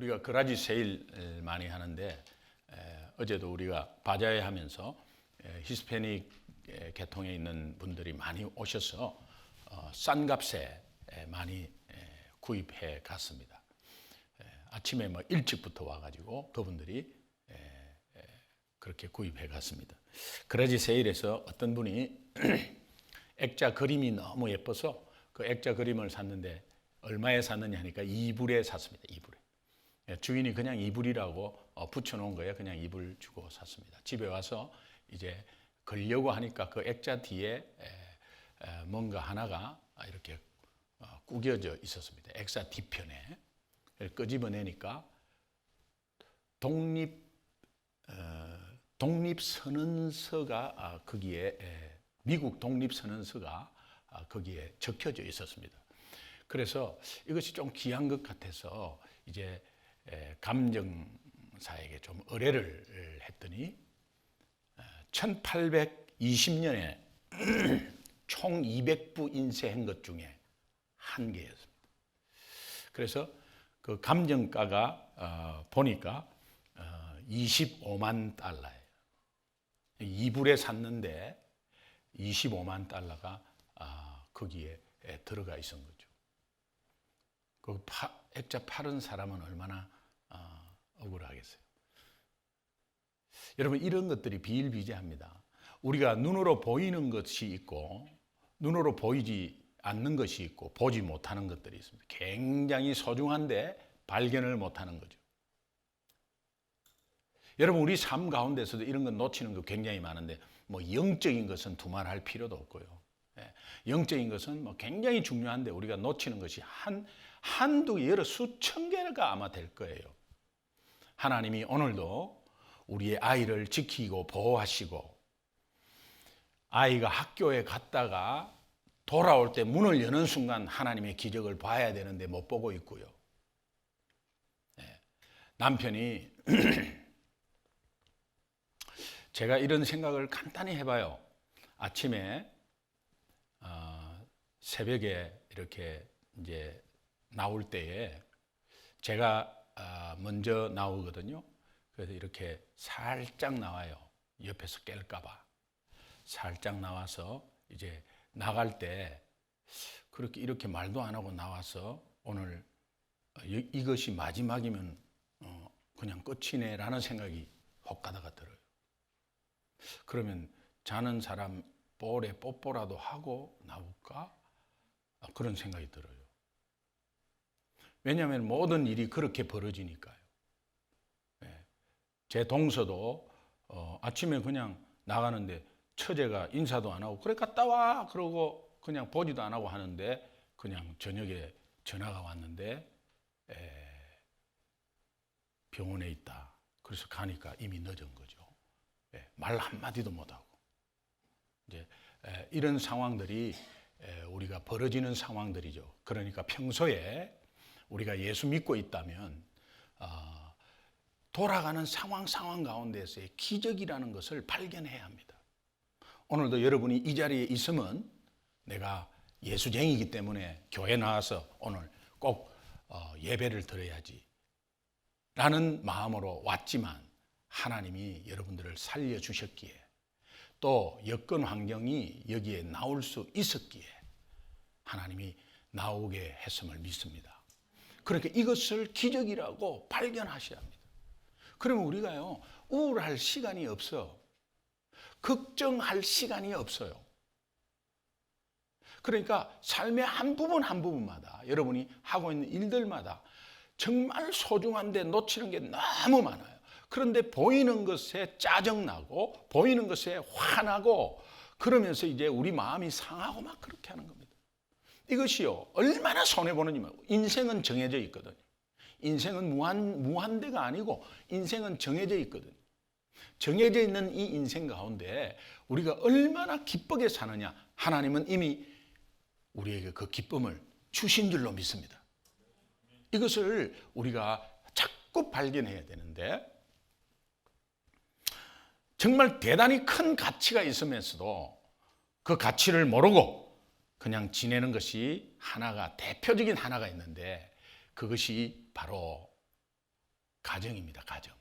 우리가 거라지 세일 많이 하는데 어제도 우리가 바자회 하면서 히스패닉 계통에 있는 분들이 많이 오셔서 싼 값에 많이 구입해 갔습니다. 아침에 뭐 일찍부터 와가지고 그분들이 그렇게 구입해 갔습니다. 거라지 세일에서 어떤 분이 액자 그림이 너무 예뻐서 그 액자 그림을 샀는데 얼마에 샀느냐 하니까 2불에 샀습니다. 2불에. 주인이 그냥 2불이라고 붙여놓은 거예요. 그냥 2불 주고 샀습니다. 집에 와서 이제 걸려고 하니까 그 액자 뒤에 뭔가 하나가 이렇게 구겨져 있었습니다. 액자 뒤편에. 끄집어내니까 독립선언서가 거기에 미국 독립선언서가 거기에 적혀져 있었습니다. 그래서 이것이 좀 귀한 것 같아서 이제 감정사에게 좀 의뢰를 했더니 1820년에 총 200부 인쇄한 것 중에 한 개였습니다. 그래서 그 감정가가 보니까 25만 달러예요. 2불에 샀는데 25만 달러가 거기에 들어가 있은 거죠. 그 액자 팔은 사람은 얼마나 억울하겠어요. 여러분, 이런 것들이 비일비재합니다. 우리가 눈으로 보이는 것이 있고 눈으로 보이지 않는 것이 있고 보지 못하는 것들이 있습니다. 굉장히 소중한데 발견을 못하는 거죠. 여러분, 우리 삶 가운데서도 이런 건 놓치는 거 굉장히 많은데 뭐 영적인 것은 두말할 필요도 없고요. 영적인 것은 뭐 굉장히 중요한데 우리가 놓치는 것이 한두 여러 수천 개가 아마 될 거예요. 하나님이 오늘도 우리의 아이를 지키고 보호하시고 아이가 학교에 갔다가 돌아올 때 문을 여는 순간 하나님의 기적을 봐야 되는데 못 보고 있고요. 남편이 제가 이런 생각을 간단히 해봐요. 아침에 새벽에 이렇게 이제 나올 때에 제가 먼저 나오거든요. 그래서 이렇게 살짝 나와요. 옆에서 깰까봐. 살짝 나와서 이제 나갈 때 그렇게 이렇게 말도 안 하고 나와서 오늘 이것이 마지막이면 그냥 끝이네라는 생각이 혹 가다가 들어요. 그러면 자는 사람 볼에 뽀뽀라도 하고 나올까? 그런 생각이 들어요. 왜냐하면 모든 일이 그렇게 벌어지니까요. 제 동서도 아침에 그냥 나가는데 처제가 인사도 안 하고 그래 갔다 와 그러고 그냥 보지도 안 하고 하는데 그냥 저녁에 전화가 왔는데 병원에 있다. 그래서 가니까 이미 늦은 거죠. 말 한마디도 못하고. 이제 이런 상황들이 우리가 벌어지는 상황들이죠. 그러니까 평소에 우리가 예수 믿고 있다면 돌아가는 상황 가운데서의 기적이라는 것을 발견해야 합니다. 오늘도 여러분이 이 자리에 있으면 내가 예수쟁이기 때문에 교회 나와서 오늘 꼭 예배를 드려야지 라는 마음으로 왔지만 하나님이 여러분들을 살려주셨기에 또 여건 환경이 여기에 나올 수 있었기에 하나님이 나오게 했음을 믿습니다. 그러니까 이것을 기적이라고 발견하셔야 합니다. 그러면 우리가요, 우울할 시간이 없어. 걱정할 시간이 없어요. 그러니까 삶의 한 부분 한 부분마다 여러분이 하고 있는 일들마다 정말 소중한데 놓치는 게 너무 많아요. 그런데 보이는 것에 짜증나고 보이는 것에 화나고 그러면서 이제 우리 마음이 상하고 막 그렇게 하는 겁니다. 이것이요, 얼마나 손해보는지 말고. 인생은 정해져 있거든요. 인생은 무한대가 아니고 인생은 정해져 있거든요. 정해져 있는 이 인생 가운데 우리가 얼마나 기쁘게 사느냐, 하나님은 이미 우리에게 그 기쁨을 주신 줄로 믿습니다. 이것을 우리가 자꾸 발견해야 되는데 정말 대단히 큰 가치가 있으면서도 그 가치를 모르고 그냥 지내는 것이 하나가, 대표적인 하나가 있는데 그것이 바로 가정입니다. 가정.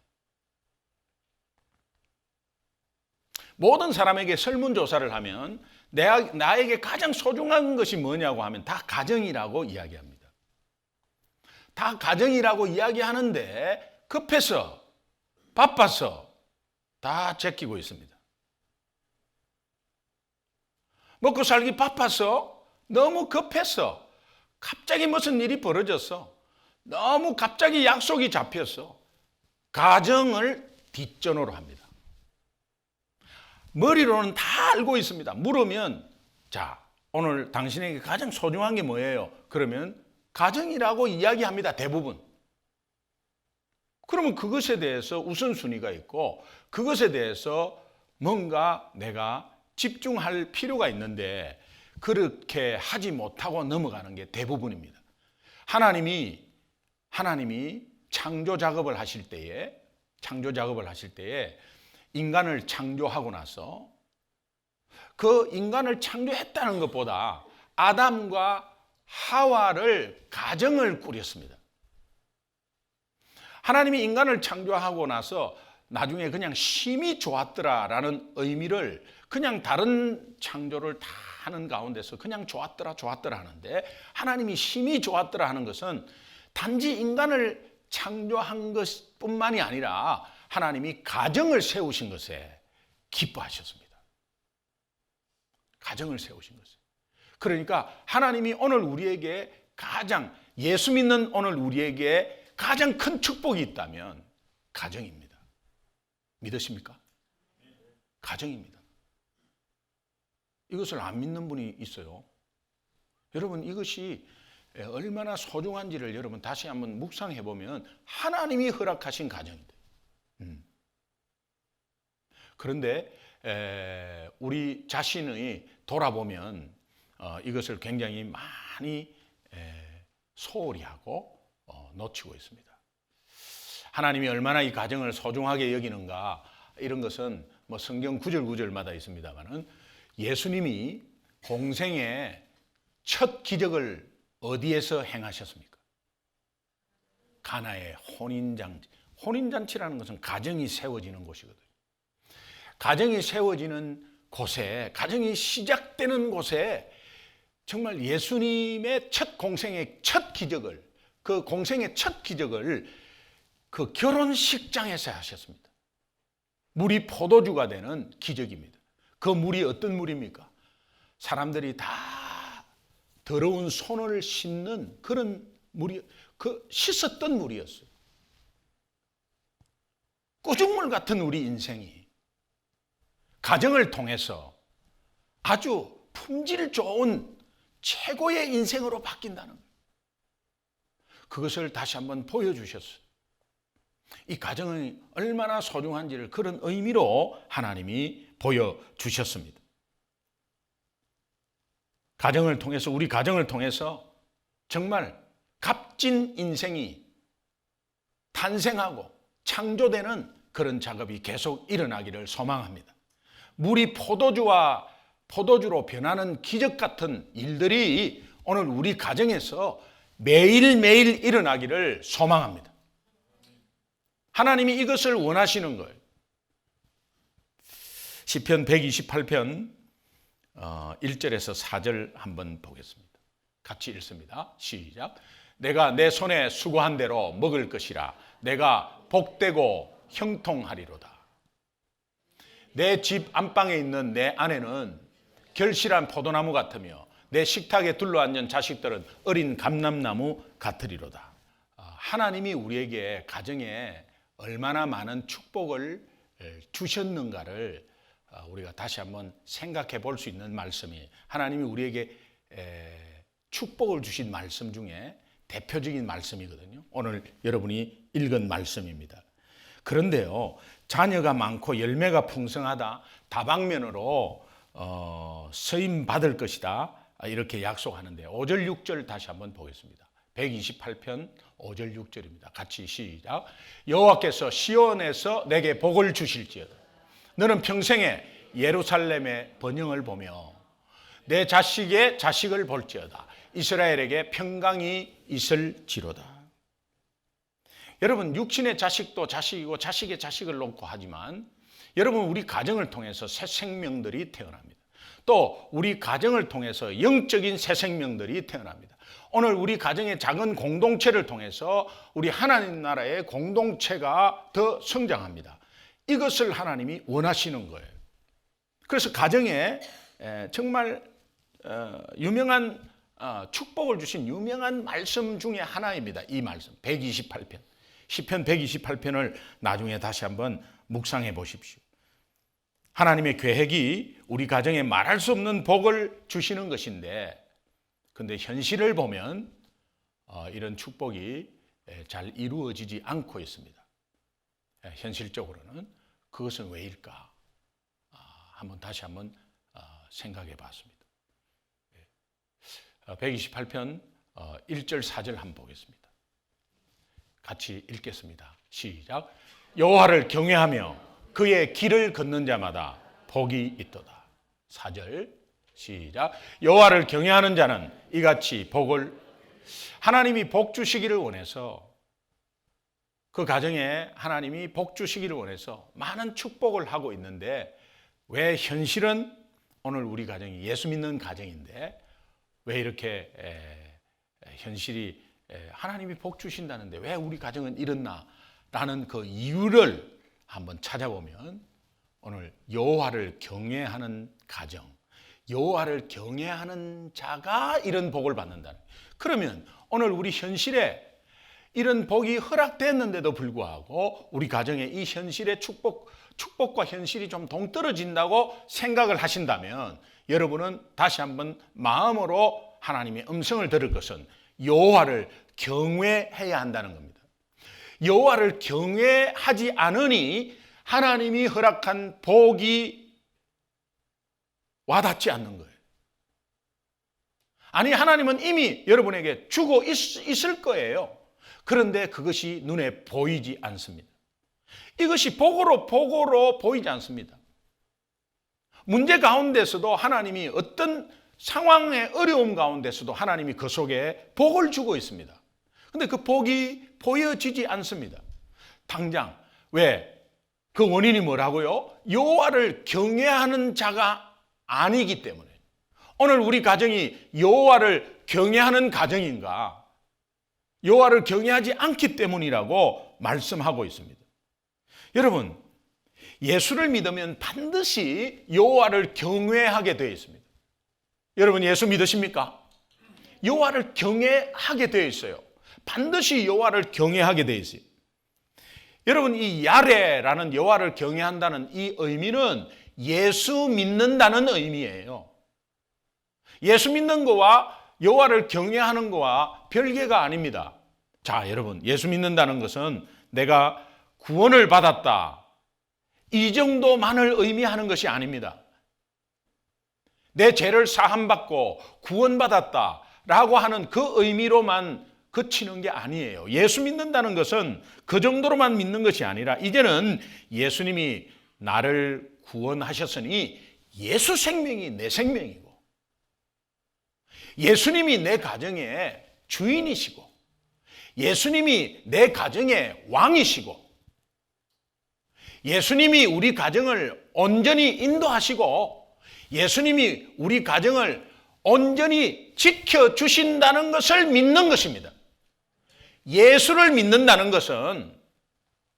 모든 사람에게 설문조사를 하면 나에게 가장 소중한 것이 뭐냐고 하면 다 가정이라고 이야기합니다. 다 가정이라고 이야기하는데 급해서 바빠서 다 제끼고 있습니다. 먹고 살기 바빠서 너무 급해서 갑자기 무슨 일이 벌어졌어. 너무 갑자기 약속이 잡혔어. 가정을 뒷전으로 합니다. 머리로는 다 알고 있습니다. 물으면 자, 오늘 당신에게 가장 소중한 게 뭐예요? 그러면 가정이라고 이야기합니다. 대부분. 그러면 그것에 대해서 우선순위가 있고 그것에 대해서 뭔가 내가 집중할 필요가 있는데 그렇게 하지 못하고 넘어가는 게 대부분입니다. 하나님이 창조 작업을 하실 때에 인간을 창조하고 나서 그 인간을 창조했다는 것보다 아담과 하와를 가정을 꾸렸습니다. 하나님이 인간을 창조하고 나서 나중에 그냥 심히 좋았더라라는 의미를 그냥 다른 창조를 다 하는 가운데서 그냥 좋았더라 하는데 하나님이 심히 좋았더라 하는 것은 단지 인간을 창조한 것뿐만이 아니라 하나님이 가정을 세우신 것에 기뻐하셨습니다. 가정을 세우신 것에. 그러니까 하나님이 오늘 우리에게 예수 믿는 오늘 우리에게 가장 큰 축복이 있다면 가정입니다. 믿으십니까? 가정입니다. 이것을 안 믿는 분이 있어요. 여러분, 이것이 얼마나 소중한지를 여러분 다시 한번 묵상해 보면 하나님이 허락하신 가정입니다. 그런데 우리 자신이 돌아보면 이것을 굉장히 많이 소홀히 하고 놓치고 있습니다. 하나님이 얼마나 이 가정을 소중하게 여기는가 이런 것은 뭐 성경 구절마다 있습니다만은 예수님이 공생의 첫 기적을 어디에서 행하셨습니까? 가나의 혼인잔치. 혼인잔치라는 것은 가정이 세워지는 곳이거든요. 가정이 세워지는 곳에, 가정이 시작되는 곳에 정말 예수님의 첫 공생의 첫 기적을, 그 공생의 첫 기적을 그 결혼식장에서 하셨습니다. 물이 포도주가 되는 기적입니다. 그 물이 어떤 물입니까? 사람들이 다 더러운 손을 씻는 그런 물이, 씻었던 물이었어요. 꾸중물 같은 우리 인생이 가정을 통해서 아주 품질 좋은 최고의 인생으로 바뀐다는 거예요. 그것을 다시 한번 보여주셨어요. 이 가정이 얼마나 소중한지를 그런 의미로 하나님이 보여주셨습니다. 우리 가정을 통해서 정말 값진 인생이 탄생하고 창조되는 그런 작업이 계속 일어나기를 소망합니다. 물이 포도주로 변하는 기적 같은 일들이 오늘 우리 가정에서 매일매일 일어나기를 소망합니다. 하나님이 이것을 원하시는 거예요. 시편 128편 1절에서 4절 한번 보겠습니다. 같이 읽습니다. 시작. 내가 내 손에 수고한 대로 먹을 것이라. 내가 복되고 형통하리로다. 내 집 안방에 있는 내 아내는 결실한 포도나무 같으며 내 식탁에 둘러앉은 자식들은 어린 감람나무 같으리로다. 하나님이 우리에게 가정에 얼마나 많은 축복을 주셨는가를 우리가 다시 한번 생각해 볼 수 있는 말씀이, 하나님이 우리에게 축복을 주신 말씀 중에 대표적인 말씀이거든요. 오늘 여러분이 읽은 말씀입니다. 그런데요, 자녀가 많고 열매가 풍성하다, 다방면으로 서임 받을 것이다, 이렇게 약속하는데 5절 6절 다시 한번 보겠습니다. 128편 5절 6절입니다. 같이 시작. 여호와께서 시온에서 내게 복을 주실지어다. 너는 평생에 예루살렘의 번영을 보며 내 자식의 자식을 볼지어다. 이스라엘에게 평강이 있을지로다. 여러분, 육신의 자식도 자식이고 자식의 자식을 놓고 하지만 여러분, 우리 가정을 통해서 새 생명들이 태어납니다. 또 우리 가정을 통해서 영적인 새 생명들이 태어납니다. 오늘 우리 가정의 작은 공동체를 통해서 우리 하나님 나라의 공동체가 더 성장합니다. 이것을 하나님이 원하시는 거예요. 그래서 가정에 정말 유명한 축복을 주신 유명한 말씀 중에 하나입니다. 이 말씀 128편, 시편 128편을 나중에 다시 한번 묵상해 보십시오. 하나님의 계획이 우리 가정에 말할 수 없는 복을 주시는 것인데, 근데 현실을 보면 이런 축복이 잘 이루어지지 않고 있습니다. 현실적으로는 그것은 왜일까? 다시 한번 생각해 봤습니다. 128편 1절 4절 한번 보겠습니다. 같이 읽겠습니다. 시작. 여호와를 경외하며 그의 길을 걷는 자마다 복이 있도다. 4절 시작. 여호와를 경외하는 자는 이같이 복을, 하나님이 복 주시기를 원해서, 그 가정에 하나님이 복 주시기를 원해서 많은 축복을 하고 있는데, 왜 현실은 오늘 우리 가정이 예수 믿는 가정인데 왜 이렇게 현실이 하나님이 복 주신다는데 왜 우리 가정은 이렇나 라는 그 이유를 한번 찾아보면, 오늘 여호와를 경외하는 가정, 여호와를 경외하는 자가 이런 복을 받는다. 그러면 오늘 우리 현실에 이런 복이 허락됐는데도 불구하고 우리 가정에 이 현실의 축복과 현실이 좀 동떨어진다고 생각을 하신다면, 여러분은 다시 한번 마음으로 하나님의 음성을 들을 것은 여호와를 경외해야 한다는 겁니다. 여호와를 경외하지 않으니 하나님이 허락한 복이 와닿지 않는 거예요. 아니, 하나님은 이미 여러분에게 주고 있을 거예요. 그런데 그것이 눈에 보이지 않습니다. 이것이 복으로 보이지 않습니다. 문제 가운데서도 하나님이 어떤 상황의 어려움 가운데서도 하나님이 그 속에 복을 주고 있습니다. 그런데 그 복이 보여지지 않습니다. 당장. 왜? 그 원인이 뭐라고요? 여호와를 경외하는 자가 아니기 때문에. 오늘 우리 가정이 여호와를 경외하는 가정인가? 여호와를 경외하지 않기 때문이라고 말씀하고 있습니다. 여러분, 예수를 믿으면 반드시 여호와를 경외하게 되어 있습니다. 여러분, 예수 믿으십니까? 여호와를 경외하게 되어 있어요. 반드시 여호와를 경외하게 되어 있어요. 여러분, 이 야레라는 여호와를 경외한다는 이 의미는 예수 믿는다는 의미예요. 예수 믿는 거와 여호와를 경외하는 거와 별개가 아닙니다. 자, 여러분, 예수 믿는다는 것은 내가 구원을 받았다, 이 정도만을 의미하는 것이 아닙니다. 내 죄를 사함받고 구원받았다 라고 하는 그 의미로만 그치는 게 아니에요. 예수 믿는다는 것은 그 정도로만 믿는 것이 아니라, 이제는 예수님이 나를 구원하셨으니 예수 생명이 내 생명이고, 예수님이 내 가정의 주인이시고, 예수님이 내 가정의 왕이시고, 예수님이 우리 가정을 온전히 인도하시고, 예수님이 우리 가정을 온전히 지켜주신다는 것을 믿는 것입니다. 예수를 믿는다는 것은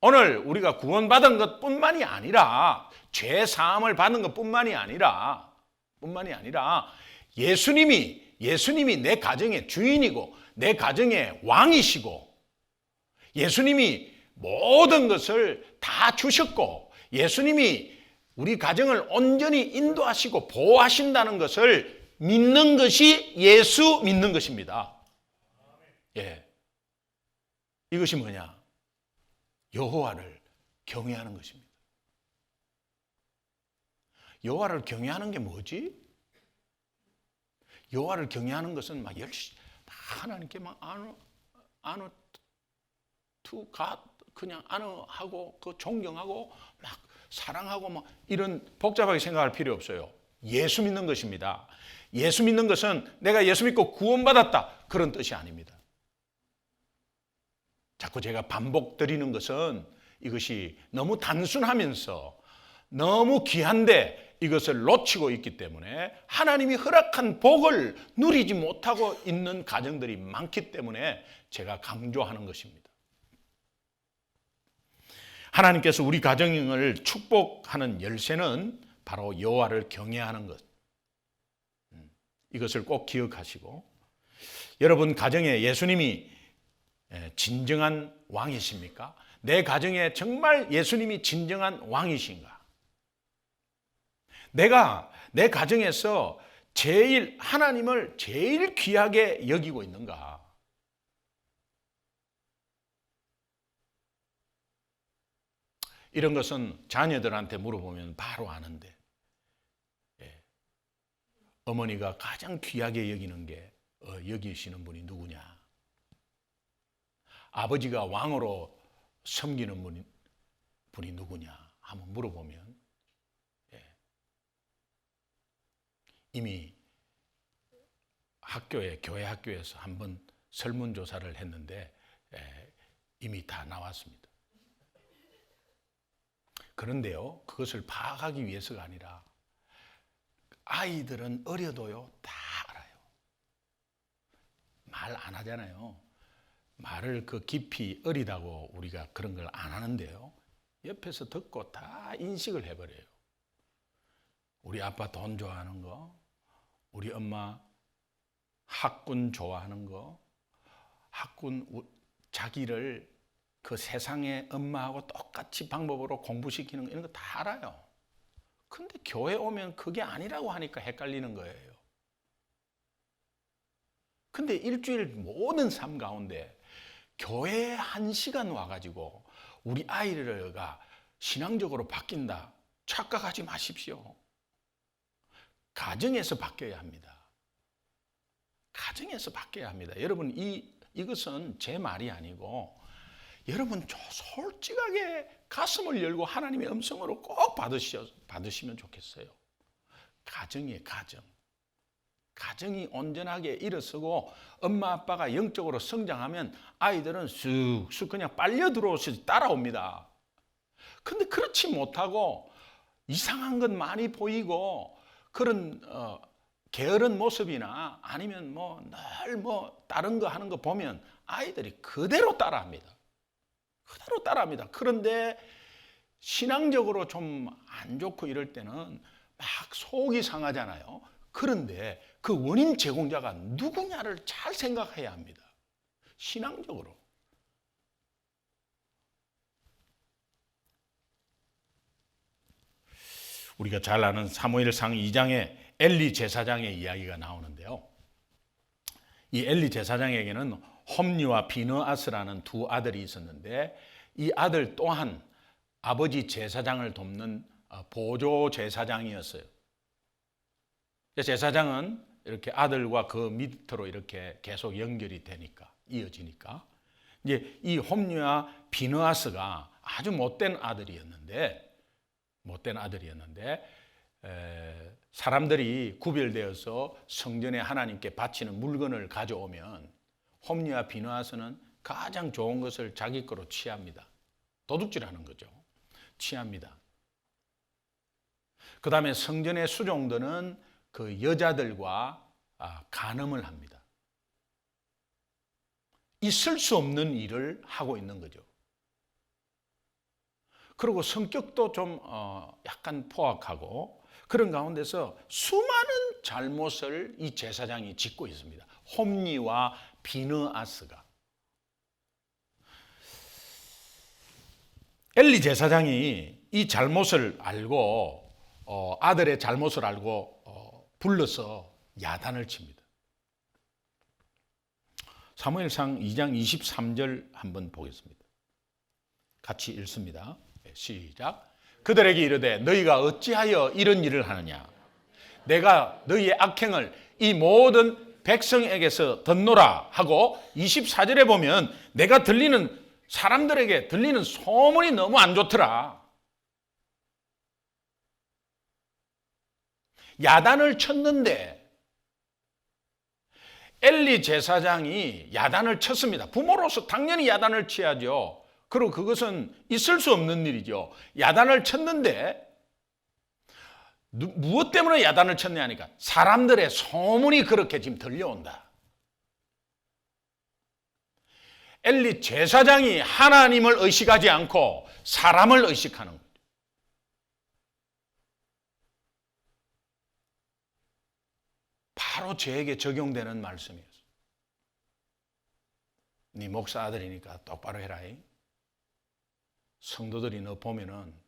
오늘 우리가 구원받은 것뿐만이 아니라, 죄 사함을 받는 것뿐만이 아니라 예수님이 내 가정의 주인이고 내 가정의 왕이시고, 예수님이 모든 것을 다 주셨고, 예수님이 우리 가정을 온전히 인도하시고 보호하신다는 것을 믿는 것이 예수 믿는 것입니다. 예. 이것이 뭐냐? 여호와를 경외하는 것입니다. 여호와를 경외하는 게 뭐지? 여호와를 경외하는 것은 막 열심히 하나님께 막 그냥 하고 그 존경하고 막 사랑하고 막 이런 복잡하게 생각할 필요 없어요. 예수 믿는 것입니다. 예수 믿는 것은 내가 예수 믿고 구원받았다 그런 뜻이 아닙니다. 자꾸 제가 반복 드리는 것은 이것이 너무 단순하면서 너무 귀한데 이것을 놓치고 있기 때문에 하나님이 허락한 복을 누리지 못하고 있는 가정들이 많기 때문에 제가 강조하는 것입니다. 하나님께서 우리 가정을 축복하는 열쇠는 바로 여호와를 경외하는 것. 이것을 꼭 기억하시고, 여러분 가정에 예수님이 진정한 왕이십니까? 내 가정에 정말 예수님이 진정한 왕이신가? 내가 내 가정에서 하나님을 제일 귀하게 여기고 있는가? 이런 것은 자녀들한테 물어보면 바로 아는데, 어머니가 가장 귀하게 여기는 게 여기시는 분이 누구냐? 아버지가 왕으로 섬기는 분이 누구냐? 한번 물어보면 이미 교회 학교에서 한번 설문조사를 했는데 이미 다 나왔습니다. 그런데요, 그것을 파악하기 위해서가 아니라 아이들은 어려도요 다 알아요. 말 안 하잖아요. 말을 그 깊이 어리다고 우리가 그런 걸 안 하는데요, 옆에서 듣고 다 인식을 해버려요. 우리 아빠 돈 좋아하는 거, 우리 엄마 학군 좋아하는 거, 학군 자기를 그 세상의 엄마하고 똑같이 방법으로 공부시키는 거, 이런 거 다 알아요. 근데 교회 오면 그게 아니라고 하니까 헷갈리는 거예요. 근데 일주일 모든 삶 가운데 교회에 1시간 와가지고 우리 아이가 신앙적으로 바뀐다, 착각하지 마십시오. 가정에서 바뀌어야 합니다. 가정에서 바뀌어야 합니다. 여러분, 이것은 제 말이 아니고 여러분 솔직하게 가슴을 열고 하나님의 음성으로 꼭 받으시면 좋겠어요. 가정이 온전하게 일어서고 엄마 아빠가 영적으로 성장하면 아이들은 쑥쑥 그냥 빨려 들어오셔서 따라옵니다. 근데 그렇지 못하고 이상한 것 많이 보이고 그런 게으른 모습이나 아니면 늘 다른 거 하는 거 보면 아이들이 그대로 따라합니다. 그런데 신앙적으로 좀 안 좋고 이럴 때는 막 속이 상하잖아요. 그런데 그 원인 제공자가 누구냐를 잘 생각해야 합니다. 신앙적으로. 우리가 잘 아는 사무엘상 2장에 엘리 제사장의 이야기가 나오는데요. 이 엘리 제사장에게는 홈리와 비느아스라는 두 아들이 있었는데, 이 아들 또한 아버지 제사장을 돕는 보조 제사장이었어요. 제사장은 이렇게 아들과 그 밑으로 이렇게 계속 연결이 되니까, 이어지니까, 이제 이 홈리와 비느아스가 아주 못된 아들이었는데 사람들이 구별되어서 성전에 하나님께 바치는 물건을 가져오면 홈리와 비느아스는 가장 좋은 것을 자기 거로 취합니다. 도둑질하는 거죠. 취합니다. 그 다음에 성전의 수종들은 그 여자들과 간음을 합니다. 있을 수 없는 일을 하고 있는 거죠. 그리고 성격도 좀 약간 포악하고 그런 가운데서 수많은 잘못을 이 제사장이 짓고 있습니다. 홈리와 비느아스가. 엘리 제사장이 이 잘못을 알고 아들의 잘못을 알고 불러서 야단을 칩니다. 사무엘상 2장 23절 한번 보겠습니다. 같이 읽습니다. 시작. 그들에게 이르되 너희가 어찌하여 이런 일을 하느냐? 내가 너희의 악행을 이 모든 백성에게서 듣노라 하고 24절에 보면 내가 사람들에게 들리는 소문이 너무 안 좋더라. 야단을 쳤는데 엘리 제사장이 야단을 쳤습니다. 부모로서 당연히 야단을 쳐야죠. 그리고 그것은 있을 수 없는 일이죠. 야단을 쳤는데 무엇 때문에 야단을 쳤냐니까 사람들의 소문이 그렇게 지금 들려온다. 엘리 제사장이 하나님을 의식하지 않고 사람을 의식하는 거죠. 바로 저에게 적용되는 말씀이었어요. 네 목사 아들이니까 똑바로 해라. 성도들이 너 보면은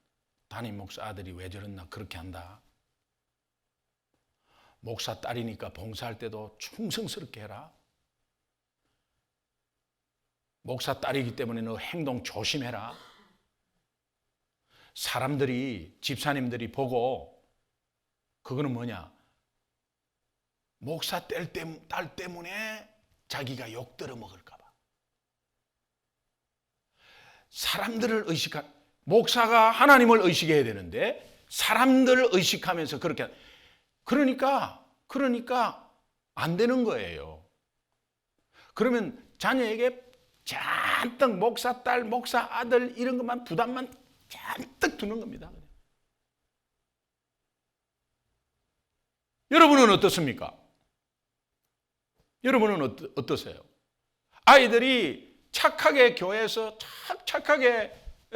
담임 목사 아들이 왜 저랬나 그렇게 한다. 목사 딸이니까 봉사할 때도 충성스럽게 해라. 목사 딸이기 때문에 너 행동 조심해라. 사람들이 집사님들이 보고 그거는 뭐냐? 목사 딸 때문에 자기가 욕 들어먹을까 봐. 사람들을 목사가 하나님을 의식해야 되는데 사람들을 의식하면서 그렇게 그러니까 안 되는 거예요. 그러면 자녀에게 잔뜩 목사 딸, 목사 아들 이런 것만 부담만 잔뜩 두는 겁니다. 여러분은 어떻습니까? 여러분은 어떠세요? 아이들이 착하게 교회에서 착하게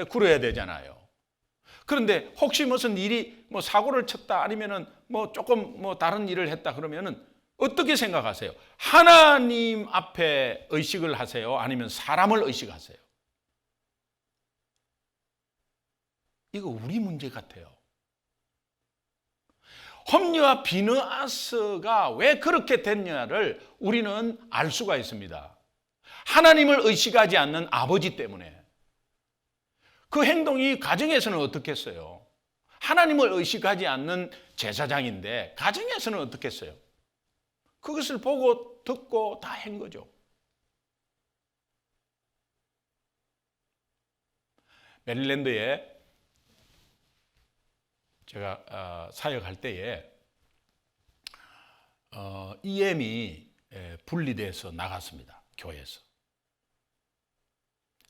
굴어야 되잖아요. 그런데 혹시 무슨 일이 사고를 쳤다 아니면은 조금 다른 일을 했다 그러면은 어떻게 생각하세요? 하나님 앞에 의식을 하세요? 아니면 사람을 의식하세요? 이거 우리 문제 같아요. 홈리와 비느하스가 왜 그렇게 됐냐를 우리는 알 수가 있습니다. 하나님을 의식하지 않는 아버지 때문에. 그 행동이 가정에서는 어떻겠어요? 하나님을 의식하지 않는 제사장인데 가정에서는 어떻겠어요? 그것을 보고 듣고 다 한 거죠. 메릴랜드에 제가 사역할 때에 EM이 분리돼서 나갔습니다. 교회에서.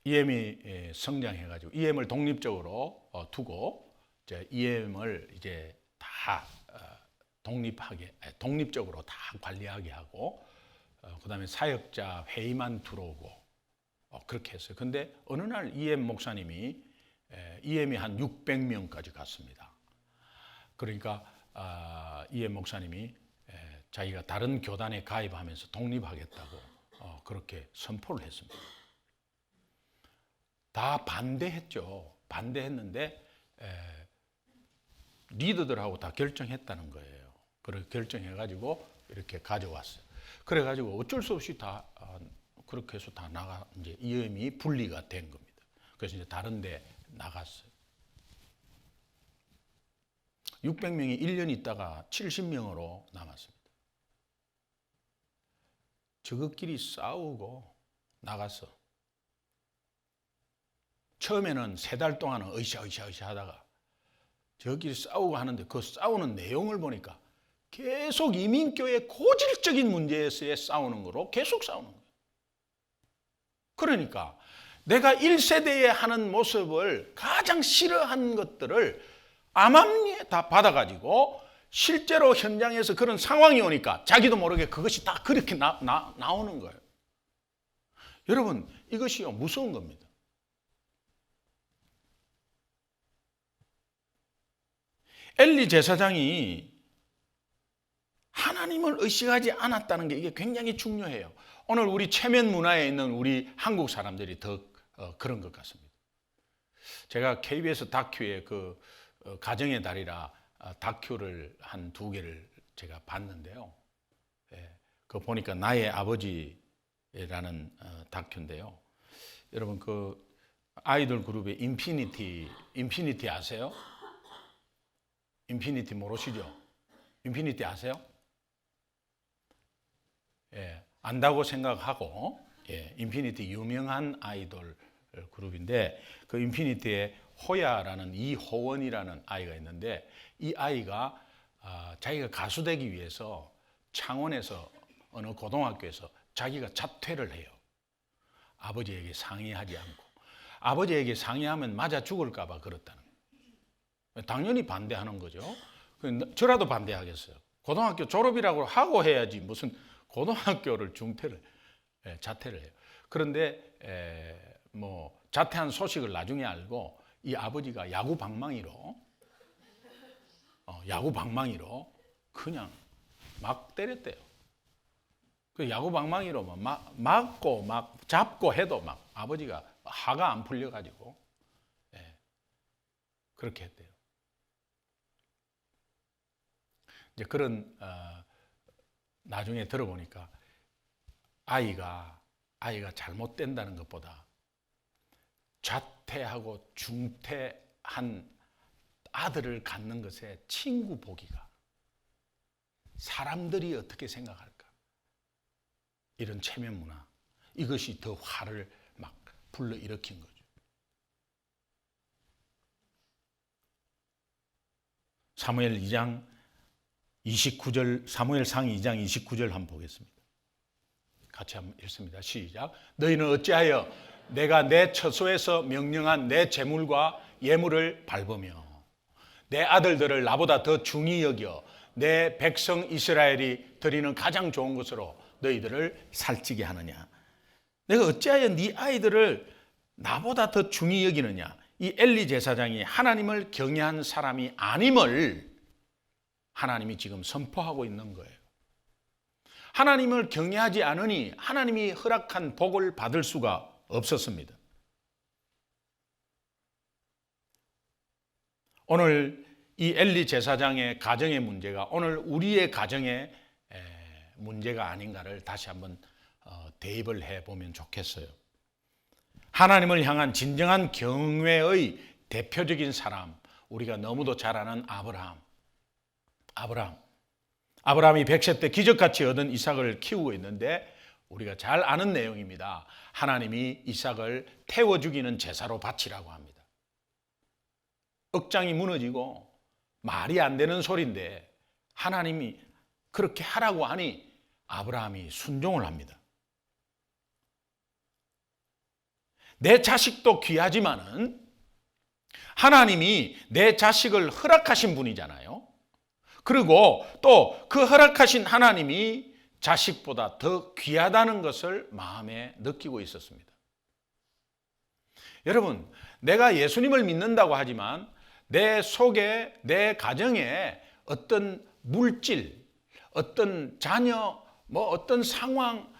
EM이 성장해가지고 EM을 독립적으로 두고 이제 EM을 이제 다 독립적으로 다 관리하게 하고 그다음에 사역자 회의만 들어오고 그렇게 했어요. 근데 어느 날 EM 목사님이 EM이 한 600명까지 갔습니다. 그러니까 EM 목사님이 자기가 다른 교단에 가입하면서 독립하겠다고 그렇게 선포를 했습니다. 다 반대했죠. 반대했는데 리더들하고 다 결정했다는 거예요. 그렇게 결정해가지고 이렇게 가져왔어요. 그래가지고 어쩔 수 없이 다 그렇게 해서 다 이제 EM이 분리가 된 겁니다. 그래서 이제 다른데 나갔어요. 600명이 1년 있다가 70명으로 남았습니다. 저것끼리 싸우고 나갔어. 처음에는 3달 동안은 으쌰으쌰 하다가 저끼리 싸우고 하는데 그 싸우는 내용을 보니까 계속 이민교의 고질적인 문제에서의 싸우는 거로 계속 싸우는 거예요. 그러니까 내가 1세대에 하는 모습을 가장 싫어한 것들을 암암리에 다 받아가지고 실제로 현장에서 그런 상황이 오니까 자기도 모르게 그것이 다 그렇게 나오는 거예요. 여러분 이것이요 무서운 겁니다. 엘리 제사장이 하나님을 의식하지 않았다는 게 이게 굉장히 중요해요. 오늘 우리 체면 문화에 있는 우리 한국 사람들이 더 그런 것 같습니다. 제가 KBS 다큐에 그 가정의 달이라 다큐를 한 2개를 제가 봤는데요. 그거 보니까 나의 아버지라는 다큐인데요. 여러분 그 아이돌 그룹의 인피니티 아세요? 인피니티 모르시죠? 인피니티 아세요? 안다고 생각하고 인피니티 유명한 아이돌 그룹인데 그 인피니티에 호야라는 이호원이라는 아이가 있는데 이 아이가 자기가 가수 되기 위해서 창원에서 어느 고등학교에서 자기가 자퇴를 해요. 아버지에게 상의하지 않고. 아버지에게 상의하면 맞아 죽을까 봐 그렇다는 거예요. 당연히 반대하는 거죠. 저라도 반대하겠어요. 고등학교 졸업이라고 하고 해야지 무슨 고등학교를 자퇴를 해요. 그런데 뭐 자퇴한 소식을 나중에 알고 이 아버지가 야구 방망이로 그냥 막 때렸대요. 그 야구 방망이로 맞고 막 잡고 해도 막 아버지가 화가 안 풀려가지고 그렇게 했대요. 이제 그런 나중에 들어보니까 아이가 잘못된다는 것보다 자퇴하고 중퇴한 아들을 갖는 것에 친구 보기가, 사람들이 어떻게 생각할까, 이런 체면 문화, 이것이 더 화를 막 불러일으킨 거죠. 사무엘상 2장 29절 한번 보겠습니다. 같이 한번 읽습니다. 시작. 너희는 어찌하여 내가 내 처소에서 명령한 내 재물과 예물을 밟으며 내 아들들을 나보다 더 중히 여겨 내 백성 이스라엘이 드리는 가장 좋은 것으로 너희들을 살찌게 하느냐. 내가 어찌하여 네 아이들을 나보다 더 중히 여기느냐. 이 엘리 제사장이 하나님을 경외한 사람이 아님을 하나님이 지금 선포하고 있는 거예요. 하나님을 경외하지 않으니 하나님이 허락한 복을 받을 수가 없었습니다. 오늘 이 엘리 제사장의 가정의 문제가 오늘 우리의 가정의 문제가 아닌가를 다시 한번 대입을 해보면 좋겠어요. 하나님을 향한 진정한 경외의 대표적인 사람, 우리가 너무도 잘 아는 아브라함이 100세 때 기적같이 얻은 이삭을 키우고 있는데 우리가 잘 아는 내용입니다. 하나님이 이삭을 태워 죽이는 제사로 바치라고 합니다. 억장이 무너지고 말이 안 되는 소리인데 하나님이 그렇게 하라고 하니 아브라함이 순종을 합니다. 내 자식도 귀하지만은 하나님이 내 자식을 허락하신 분이잖아요. 그리고 또 그 허락하신 하나님이 자식보다 더 귀하다는 것을 마음에 느끼고 있었습니다. 여러분, 내가 예수님을 믿는다고 하지만 내 속에, 내 가정에 어떤 물질, 어떤 자녀, 어떤 상황,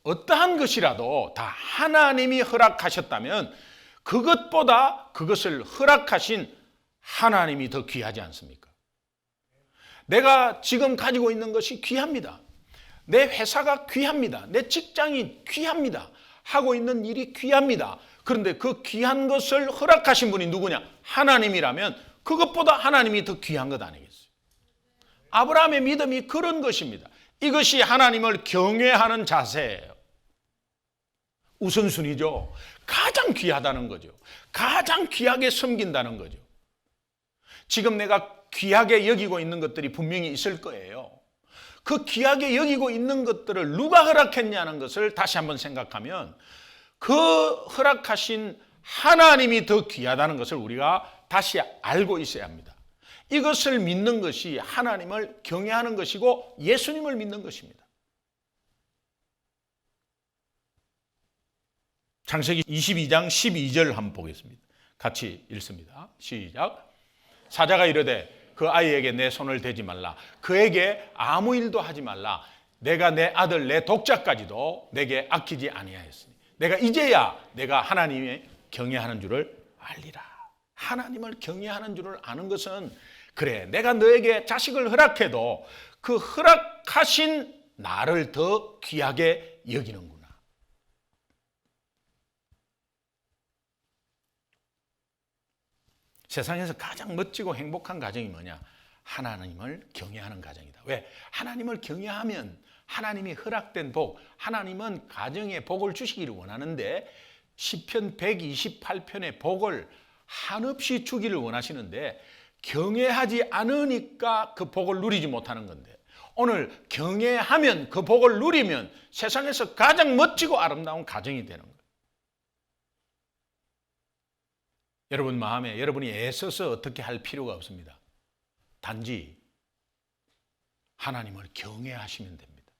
어떠한 것이라도 다 하나님이 허락하셨다면 그것보다 그것을 허락하신 하나님이 더 귀하지 않습니까? 내가 지금 가지고 있는 것이 귀합니다. 내 회사가 귀합니다. 내 직장이 귀합니다. 하고 있는 일이 귀합니다. 그런데 그 귀한 것을 허락하신 분이 누구냐? 하나님이라면 그것보다 하나님이 더 귀한 것 아니겠어요? 아브라함의 믿음이 그런 것입니다. 이것이 하나님을 경외하는 자세예요. 우선순위죠. 가장 귀하다는 거죠. 가장 귀하게 섬긴다는 거죠. 지금 내가 귀하게 여기고 있는 것들이 분명히 있을 거예요. 그 귀하게 여기고 있는 것들을 누가 허락했냐는 것을 다시 한번 생각하면 그 허락하신 하나님이 더 귀하다는 것을 우리가 다시 알고 있어야 합니다. 이것을 믿는 것이 하나님을 경외하는 것이고 예수님을 믿는 것입니다. 창세기 22장 12절 한번 보겠습니다. 같이 읽습니다. 시작. 사자가 이르되 그 아이에게 내 손을 대지 말라. 그에게 아무 일도 하지 말라. 내가 내 아들 내 독자까지도 내게 아끼지 아니하였으니 내가 이제야 내가 하나님의 경외하는 줄을 알리라. 하나님을 경외하는 줄을 아는 것은 그래, 내가 너에게 자식을 허락해도 그 허락하신 나를 더 귀하게 여기는구나. 세상에서 가장 멋지고 행복한 가정이 뭐냐? 하나님을 경외하는 가정이다. 왜? 하나님을 경외하면 하나님이 허락된 복, 하나님은 가정에 복을 주시기를 원하는데 시편 128편의 복을 한없이 주기를 원하시는데 경외하지 않으니까 그 복을 누리지 못하는 건데 오늘 경외하면 그 복을 누리면 세상에서 가장 멋지고 아름다운 가정이 되는 거예요. 여러분 마음에 여러분이 애써서 어떻게 할 필요가 없습니다. 단지 하나님을 경외하시면 됩니다.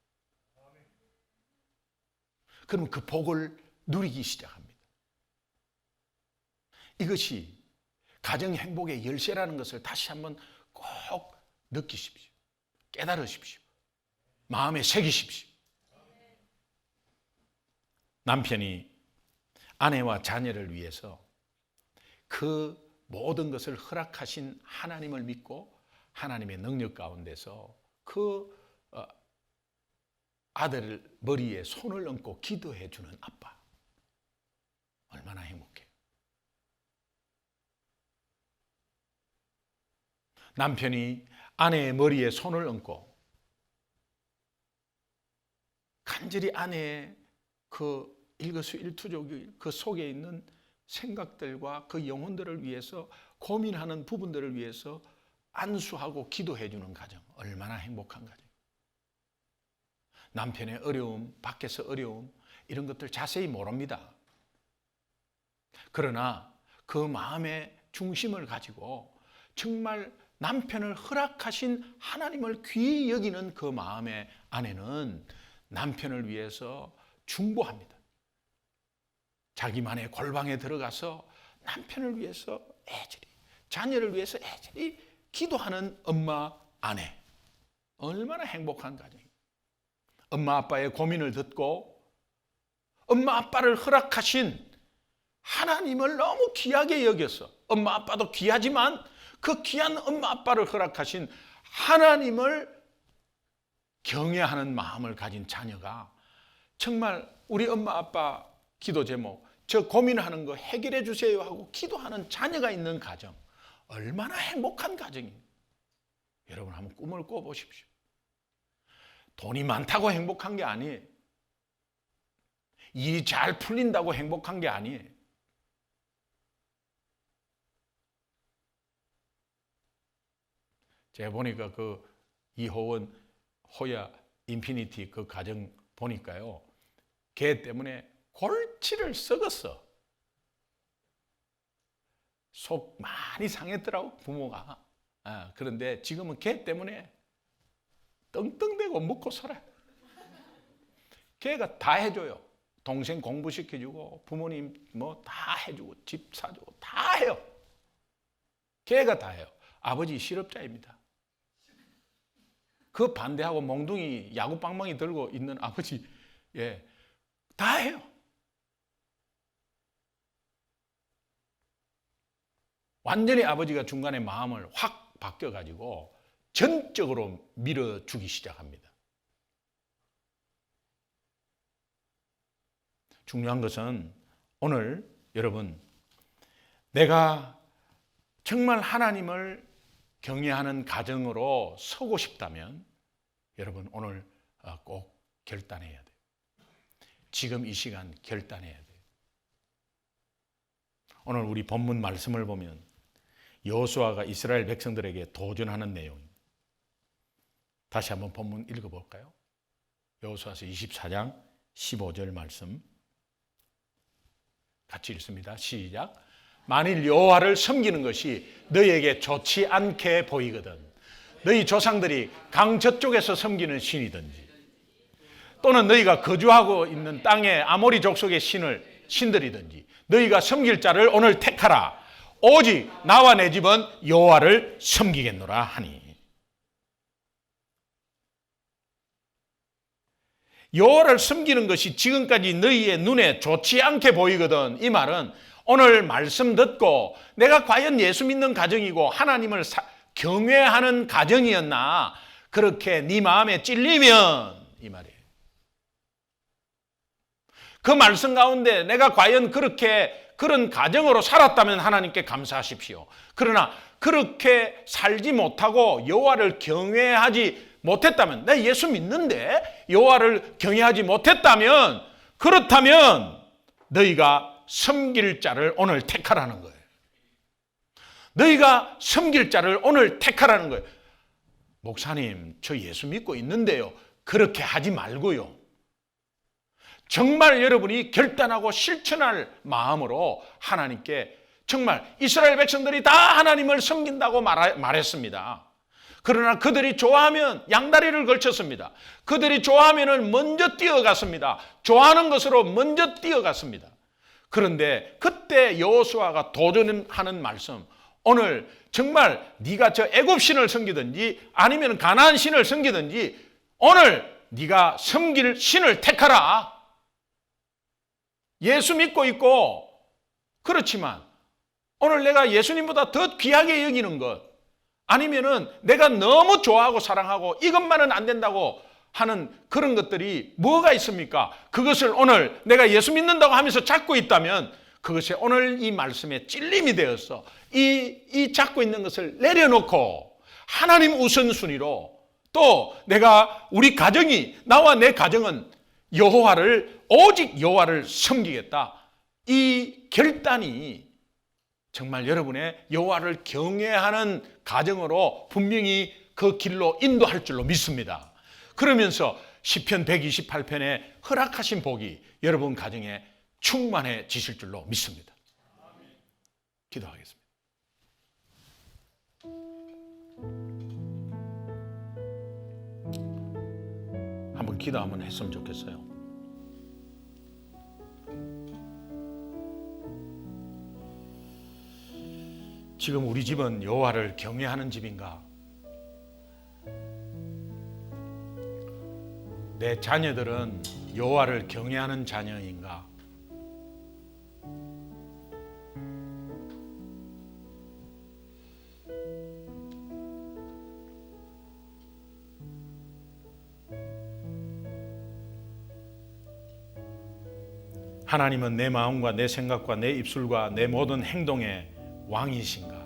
그럼 그 복을 누리기 시작합니다. 이것이 가정 행복의 열쇠라는 것을 다시 한번 꼭 느끼십시오. 깨달으십시오. 마음에 새기십시오. 남편이 아내와 자녀를 위해서 그 모든 것을 허락하신 하나님을 믿고 하나님의 능력 가운데서 그 아들 머리에 손을 얹고 기도해 주는 아빠. 얼마나 행복해요. 남편이 아내의 머리에 손을 얹고 간절히 아내의 그 일거수일투족의 그 속에 있는 생각들과 그 영혼들을 위해서 고민하는 부분들을 위해서 안수하고 기도해 주는 가정. 얼마나 행복한 가정. 남편의 어려움, 밖에서 어려움 이런 것들 자세히 모릅니다. 그러나 그 마음의 중심을 가지고 정말 남편을 허락하신 하나님을 귀히 여기는 그 마음의 아내는 남편을 위해서 중보합니다. 자기만의 골방에 들어가서 남편을 위해서 애절히, 자녀를 위해서 애절히 기도하는 엄마, 아내. 얼마나 행복한 가정이에요. 엄마, 아빠의 고민을 듣고 엄마, 아빠를 허락하신 하나님을 너무 귀하게 여겨서 엄마, 아빠도 귀하지만 그 귀한 엄마, 아빠를 허락하신 하나님을 경외하는 마음을 가진 자녀가 정말 우리 엄마, 아빠 기도 제목, 저 고민하는 거 해결해 주세요 하고 기도하는 자녀가 있는 가정. 얼마나 행복한 가정입니까? 여러분 한번 꿈을 꿔보십시오. 돈이 많다고 행복한 게 아니에요. 일이 잘 풀린다고 행복한 게 아니에요. 제가 보니까 그 이호원 호야 인피니티 그 가정 보니까요. 걔 때문에 골치를 썩었어. 속 많이 상했더라고 부모가. 그런데 지금은 걔 때문에 떵떵대고 먹고 살아요. 걔가 다 해줘요. 동생 공부시켜주고 부모님 뭐 다 해주고 집 사주고 다 해요. 걔가 다 해요. 아버지 실업자입니다. 그 반대하고 몽둥이 야구방망이 들고 있는 아버지, 다 해요. 완전히 아버지가 중간에 마음을 확 바뀌어가지고 전적으로 밀어주기 시작합니다. 중요한 것은 오늘 여러분, 내가 정말 하나님을 경외하는 가정으로 서고 싶다면 여러분 오늘 꼭 결단해야 돼요. 지금 이 시간 결단해야 돼요. 오늘 우리 본문 말씀을 보면 여호수아가 이스라엘 백성들에게 도전하는 내용입니다. 다시 한번 본문 읽어볼까요? 여호수아서 24장 15절 말씀 같이 읽습니다. 시작. 만일 여호와를 섬기는 것이 너희에게 좋지 않게 보이거든 너희 조상들이 강 저쪽에서 섬기는 신이든지 또는 너희가 거주하고 있는 땅의 아모리 족속의 신들이든지 너희가 섬길 자를 오늘 택하라. 오직 나와 내 집은 여호와를 섬기겠노라 하니. 여호와를 섬기는 것이 지금까지 너희의 눈에 좋지 않게 보이거든. 이 말은 오늘 말씀 듣고 내가 과연 예수 믿는 가정이고 하나님을 경외하는 가정이었나 그렇게 네 마음에 찔리면 이 말이에요. 그 말씀 가운데 내가 과연 그런 가정으로 살았다면 하나님께 감사하십시오. 그러나 그렇게 살지 못하고 여호와를 경외하지 못했다면 내 예수 믿는데 여호와를 경외하지 못했다면 그렇다면 너희가 섬길 자를 오늘 택하라는 거예요. 너희가 섬길 자를 오늘 택하라는 거예요. 목사님, 저 예수 믿고 있는데요. 그렇게 하지 말고요. 정말 여러분이 결단하고 실천할 마음으로 하나님께, 정말 이스라엘 백성들이 다 하나님을 섬긴다고 말했습니다. 그러나 그들이 좋아하면 양다리를 걸쳤습니다. 그들이 좋아하면 먼저 뛰어갔습니다. 좋아하는 것으로 먼저 뛰어갔습니다. 그런데 그때 여호수아가 도전하는 말씀, 오늘 정말 네가 저 애굽신을 섬기든지 아니면 가나안 신을 섬기든지 오늘 네가 섬길 신을 택하라. 예수 믿고 있고, 그렇지만 오늘 내가 예수님보다 더 귀하게 여기는 것, 아니면은 내가 너무 좋아하고 사랑하고 이것만은 안 된다고 하는 그런 것들이 뭐가 있습니까? 그것을 오늘 내가 예수 믿는다고 하면서 잡고 있다면 그것이 오늘 이 말씀에 찔림이 되어서 이 잡고 있는 것을 내려놓고 하나님 우선순위로, 또 내가 우리 가정이, 나와 내 가정은 여호와를, 오직 여호와를 섬기겠다. 이 결단이 정말 여러분의 여호와를 경외하는 가정으로 분명히 그 길로 인도할 줄로 믿습니다. 그러면서 시편 128편에 허락하신 복이 여러분 가정에 충만해지실 줄로 믿습니다. 기도하겠습니다. 한번 기도 한번 했으면 좋겠어요. 지금 우리 집은 여호와를 경외하는 집인가? 내 자녀들은 여호와를 경외하는 자녀인가? 하나님은 내 마음과 내 생각과 내 입술과 내 모든 행동의 왕이신가?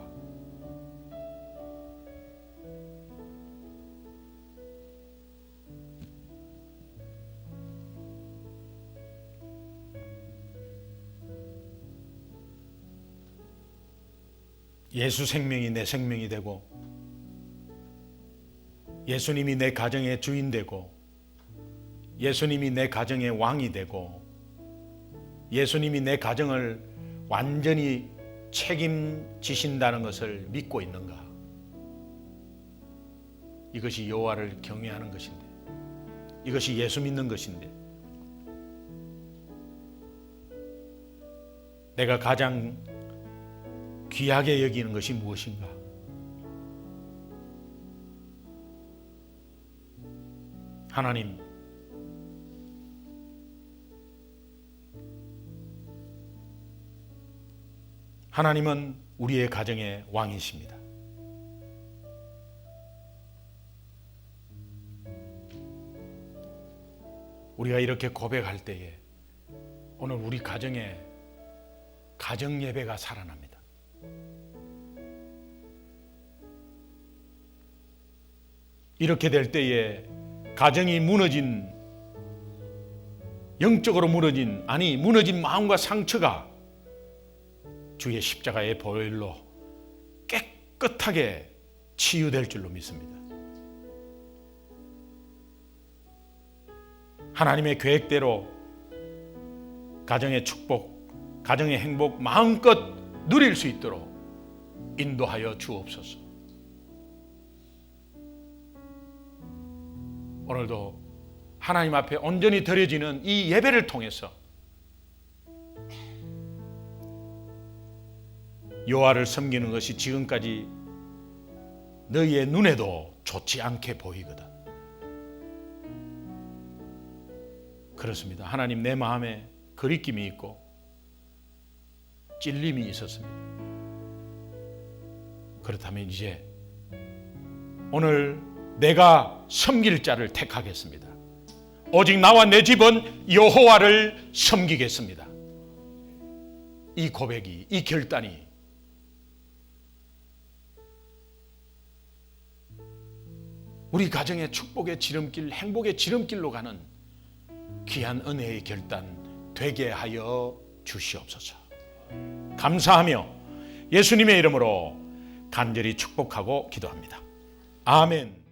예수 생명이 내 생명이 되고, 예수님이 내 가정의 주인 되고, 예수님이 내 가정의 왕이 되고, 예수님이 내 가정을 완전히 책임지신다는 것을 믿고 있는가? 이것이 여호와를 경외하는 것인데, 이것이 예수 믿는 것인데, 내가 가장 귀하게 여기는 것이 무엇인가? 하나님, 하나님은 우리의 가정의 왕이십니다. 우리가 이렇게 고백할 때에 오늘 우리 가정에 가정 예배가 살아납니다. 이렇게 될 때에 가정이 무너진, 영적으로 무너진, 아니 무너진 마음과 상처가 주의 십자가의 보혈로 깨끗하게 치유될 줄로 믿습니다. 하나님의 계획대로 가정의 축복, 가정의 행복 마음껏 누릴 수 있도록 인도하여 주옵소서. 오늘도 하나님 앞에 온전히 드려지는 이 예배를 통해서 여호와를 섬기는 것이 지금까지 너희의 눈에도 좋지 않게 보이거든. 그렇습니다. 하나님, 내 마음에 거리낌이 있고 찔림이 있었습니다. 그렇다면 이제 오늘 내가 섬길 자를 택하겠습니다. 오직 나와 내 집은 여호와를 섬기겠습니다. 이 고백이, 이 결단이 우리 가정의 축복의 지름길, 행복의 지름길로 가는 귀한 은혜의 결단 되게 하여 주시옵소서. 감사하며 예수님의 이름으로 간절히 축복하고 기도합니다. 아멘.